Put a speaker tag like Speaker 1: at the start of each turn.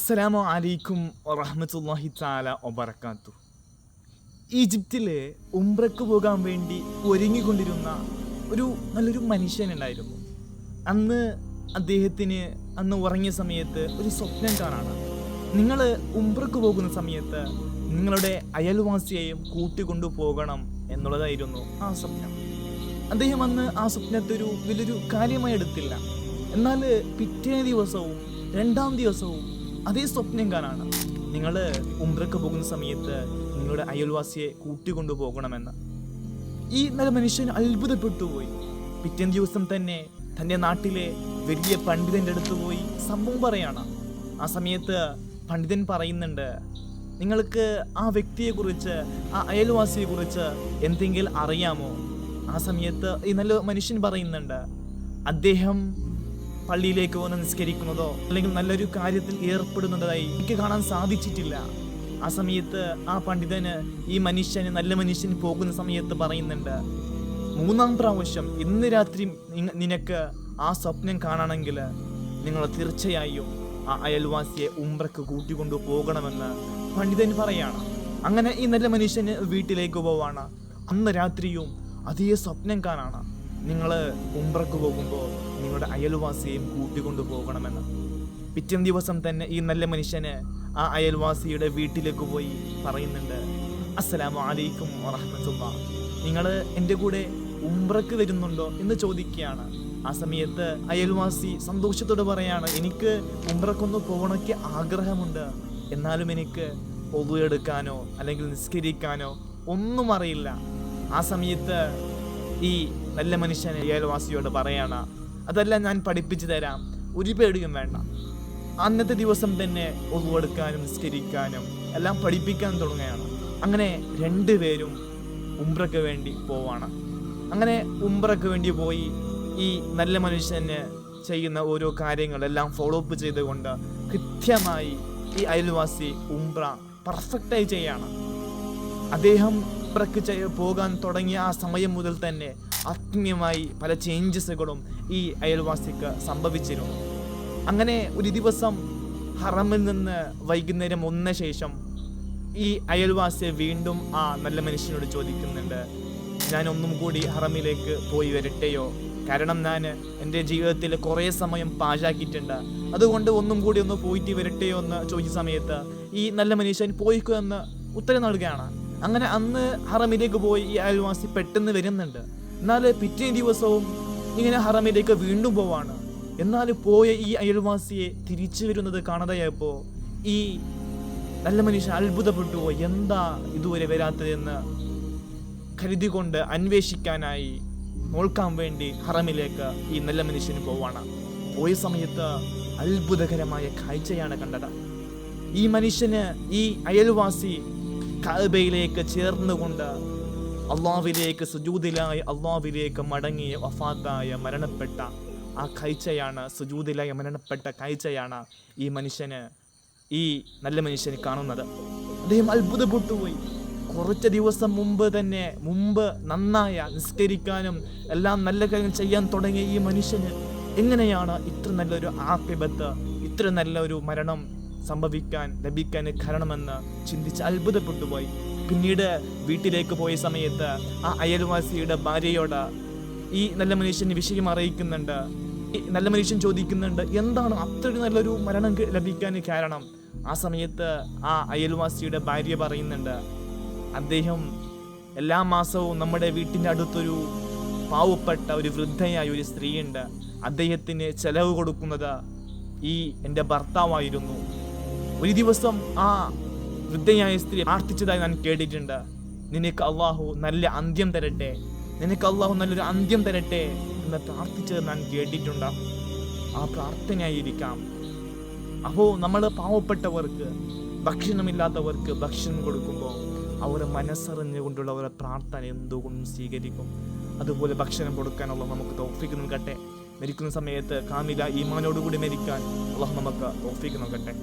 Speaker 1: അസ്സലാമു അലൈക്കും വറഹ്മത്തുള്ളാഹി തആല വബറകാതുഹു. ഈജിപ്തിലെ ഉംറയ്ക്ക് പോകാൻ വേണ്ടി ഒരുങ്ങിക്കൊണ്ടിരുന്ന നല്ലൊരു മനുഷ്യനുണ്ടായിരുന്നു. അന്ന് അദ്ദേഹത്തിന് ഉറങ്ങിയ സമയത്ത് ഒരു സ്വപ്നം കാണാണ്. നിങ്ങൾ ഉംറയ്ക്ക് പോകുന്ന സമയത്ത് നിങ്ങളുടെ അയൽവാസിയെയും കൂട്ടിക്കൊണ്ടു പോകണം എന്നുള്ളതായിരുന്നു ആ സ്വപ്നം. അദ്ദേഹം അന്ന് ആ സ്വപ്നത്തെ വലിയൊരു കാര്യമായി എടുത്തില്ല. എന്നാൽ പിറ്റേ ദിവസവും രണ്ടാം ദിവസവും അതേ സ്വപ്നം കാണാണ്. നിങ്ങൾ ഉംറയ്ക്ക് പോകുന്ന സമയത്ത് നിങ്ങളുടെ അയൽവാസിയെ കൂട്ടിക്കൊണ്ടു പോകണമെന്ന്. ഈ നല്ല മനുഷ്യൻ അത്ഭുതപ്പെട്ടു പോയി. പിറ്റേ ദിവസം തന്നെ തൻ്റെ നാട്ടിലെ വലിയ പണ്ഡിതൻ്റെ അടുത്ത് പോയി സംഭവം പറയാണ്. ആ സമയത്ത് പണ്ഡിതൻ പറയുന്നുണ്ട്, നിങ്ങൾക്ക് ആ വ്യക്തിയെക്കുറിച്ച്, ആ അയൽവാസിയെക്കുറിച്ച് എന്തെങ്കിലും അറിയാമോ? ആ സമയത്ത് ഈ നല്ല മനുഷ്യൻ പറയുന്നുണ്ട്, അദ്ദേഹം പള്ളിയിലേക്ക് വന്ന് നിസ്കരിക്കുന്നതോ അല്ലെങ്കിൽ നല്ലൊരു കാര്യത്തിൽ ഏർപ്പെടുന്നതായി എനിക്ക് കാണാൻ സാധിച്ചിട്ടില്ല. ആ സമയത്ത് ആ പണ്ഡിതന് ഈ നല്ല മനുഷ്യൻ പോകുന്ന സമയത്ത് പറയുന്നുണ്ട്, മൂന്നാം പ്രാവശ്യം ഇന്ന് രാത്രി നിനക്ക് ആ സ്വപ്നം കാണണമെങ്കിൽ നിങ്ങൾ തീർച്ചയായും ആ അയൽവാസിയെ ഉംറയ്ക്ക് കൂട്ടിക്കൊണ്ടു പോകണമെന്ന് പണ്ഡിതൻ പറയാണ്. അങ്ങനെ ഈ നല്ല മനുഷ്യന് വീട്ടിലേക്ക് പോവാണ്. അന്ന് രാത്രിയും അതേ സ്വപ്നം കാണാണ്. നിങ്ങൾ ഉംറയ്ക്ക് പോകുമ്പോൾ നിങ്ങളുടെ അയൽവാസിയെയും കൂട്ടിക്കൊണ്ടു പോകണമെന്ന്. പിറ്റേ ദിവസം തന്നെ ഈ നല്ല മനുഷ്യന് ആ അയൽവാസിയുടെ വീട്ടിലേക്ക് പോയി പറയുന്നുണ്ട്, അസ്സലാമു അലൈക്കും വറഹ്മത്തുള്ളാഹി, നിങ്ങൾ എൻ്റെ കൂടെ ഉംറയ്ക്ക് വരുന്നുണ്ടോ എന്ന് ചോദിക്കുകയാണ്. ആ സമയത്ത് അയൽവാസി സന്തോഷത്തോടെ പറയാണ്, എനിക്ക് ഉംറയ്ക്കൊന്ന് പോകണക്ക് ആഗ്രഹമുണ്ട്, എന്നാലും എനിക്ക് ഒളു എടുക്കാനോ അല്ലെങ്കിൽ നിസ്കരിക്കാനോ ഒന്നും അറിയില്ല. ആ സമയത്ത് ഈ നല്ല മനുഷ്യൻ അയൽവാസിയോട് പറയാണ്, അതല്ല, ഞാൻ പഠിപ്പിച്ചു തരാം, ഒരു പേടിയും വേണ്ട. അന്നത്തെ ദിവസം തന്നെ ഒളു എടുക്കാനും നിസ്കരിക്കാനും എല്ലാം പഠിപ്പിക്കാൻ തുടങ്ങുകയാണ്. അങ്ങനെ രണ്ടുപേരും ഉംറയ്ക്ക് വേണ്ടി പോവാണ്. അങ്ങനെ ഉംറയ്ക്ക് വേണ്ടി പോയി ഈ നല്ല മനുഷ്യന് ചെയ്യുന്ന ഓരോ കാര്യങ്ങളെല്ലാം ഫോളോ അപ്പ് ചെയ്തുകൊണ്ട് കൃത്യമായി ഈ അയൽവാസി ഉംറ പെർഫെക്റ്റായി ചെയ്യാണ്. അദ്ദേഹം ഉംറയ്ക്ക് പോകാൻ തുടങ്ങിയ ആ സമയം മുതൽ തന്നെ ആത്മീയമായി പല ചേഞ്ചസുകളും ഈ അയൽവാസിക്ക് സംഭവിച്ചിരുന്നു. അങ്ങനെ ഒരു ദിവസം ഹറമിൽ നിന്ന് വൈകുന്നേരം വന്ന ശേഷം ഈ അയൽവാസി വീണ്ടും ആ നല്ല മനുഷ്യനോട് ചോദിക്കുന്നുണ്ട്, ഞാൻ ഒന്നും കൂടി ഹറമിലേക്ക് പോയി വരട്ടെയോ? കാരണം ഞാൻ എൻ്റെ ജീവിതത്തിൽ കുറേ സമയം പാഴാക്കിയിട്ടുണ്ട്, അതുകൊണ്ട് ഒന്നും കൂടി ഒന്ന് പോയിട്ട് വരട്ടെയോ എന്ന് ചോദിച്ച സമയത്ത് ഈ നല്ല മനുഷ്യൻ പോയിക്കോ എന്ന് ഉത്തരം നൽകുകയാണ്. അങ്ങനെ അന്ന് ഹറമിലേക്ക് പോയി ഈ അയൽവാസി പെട്ടെന്ന് വരുന്നുണ്ട്. എന്നാൽ പിറ്റേ ദിവസവും ഇങ്ങനെ ഹറമിലേക്ക് വീണ്ടും പോവാണ്. എന്നാൽ പോയ ഈ അയൽവാസിയെ തിരിച്ചു വരുന്നത് കാണാതെയായപ്പോൾ ഈ നല്ല മനുഷ്യൻ അത്ഭുതപ്പെട്ടു പോയി. എന്താ ഇതുവരെ വരാത്തതെന്ന് കരുതിക്കൊണ്ട് അന്വേഷിക്കാനായി നോക്കാൻ വേണ്ടി ഹറമിലേക്ക് ഈ നല്ല മനുഷ്യന് പോവാണ്. പോയ സമയത്ത് അത്ഭുതകരമായ കാഴ്ചയാണ് കണ്ടത്. ഈ മനുഷ്യന്, ഈ അയൽവാസി കഅബയിലേക്ക് ചേർന്നുകൊണ്ട് അള്ളാഹുവിലേക്ക് സുജൂദിലായി അള്ളാഹുവിലേക്ക് മടങ്ങിയ വഫാത്തായ മരണപ്പെട്ട ആ കാഴ്ചയാണ്, സുജൂദിലായി മരണപ്പെട്ട കാഴ്ചയാണ് ഈ നല്ല മനുഷ്യന് കാണുന്നത്. അദ്ദേഹം അത്ഭുതപ്പെട്ടു പോയി. കുറച്ച് ദിവസം മുമ്പ് നന്നായ നിസ്കരിക്കാനും എല്ലാം നല്ല കാര്യങ്ങൾ ചെയ്യാൻ തുടങ്ങിയ ഈ മനുഷ്യന് എങ്ങനെയാണ് ഇത്ര നല്ലൊരു ആഖിബത്ത്, ഇത്ര നല്ലൊരു മരണം ലഭിക്കാൻ കാരണമെന്ന് ചിന്തിച്ച് അത്ഭുതപ്പെട്ടു പോയി. പിന്നീട് വീട്ടിലേക്ക് പോയ സമയത്ത് ആ അയൽവാസിയുടെ ഭാര്യയോട് ഈ നല്ല മനുഷ്യന് വിഷയം അറിയിക്കുന്നുണ്ട്. ഈ നല്ല മനുഷ്യൻ ചോദിക്കുന്നുണ്ട്, എന്താണ് അത്ര നല്ലൊരു മരണം ലഭിക്കാൻ കാരണം? ആ സമയത്ത് ആ അയൽവാസിയുടെ ഭാര്യ പറയുന്നുണ്ട്, അദ്ദേഹം എല്ലാ മാസവും നമ്മുടെ വീട്ടിൻ്റെ അടുത്തൊരു പാവപ്പെട്ട ഒരു വൃദ്ധയായ ഒരു സ്ത്രീയുണ്ട്, അദ്ദേഹത്തിന് ചെലവ് കൊടുക്കുന്നത് ഈ എൻ്റെ ഭർത്താവായിരുന്നു. ഒരു ദിവസം ആ വൃദ്ധയായ സ്ത്രീ പ്രാർത്ഥിച്ചതായി ഞാൻ കേട്ടിട്ടുണ്ട്, നിനക്ക് അള്ളാഹു നല്ല അന്ത്യം തരട്ടെ, നിനക്ക് അള്ളാഹു നല്ലൊരു അന്ത്യം തരട്ടെ എന്ന് പ്രാർത്ഥിച്ചത് ഞാൻ കേട്ടിട്ടുണ്ട്. ആ പ്രാർത്ഥനയായിരിക്കാം. അപ്പോൾ നമ്മൾ പാവപ്പെട്ടവർക്ക്, ഭക്ഷണമില്ലാത്തവർക്ക് ഭക്ഷണം കൊടുക്കുമ്പോൾ അവർ മനസ്സറിഞ്ഞുകൊണ്ടുള്ള അവരുടെ പ്രാർത്ഥന എന്തുകൊണ്ടും സ്വീകരിക്കും. അതുപോലെ ഭക്ഷണം കൊടുക്കാനുള്ള നമുക്ക് തൗഫീഖ് നൽകട്ടെ. മരിക്കുന്ന സമയത്ത് കാമില ഈമാനോടുകൂടി മരിക്കാൻ അള്ളാഹു നമുക്ക് തൗഫീഖ് നൽകട്ടെ.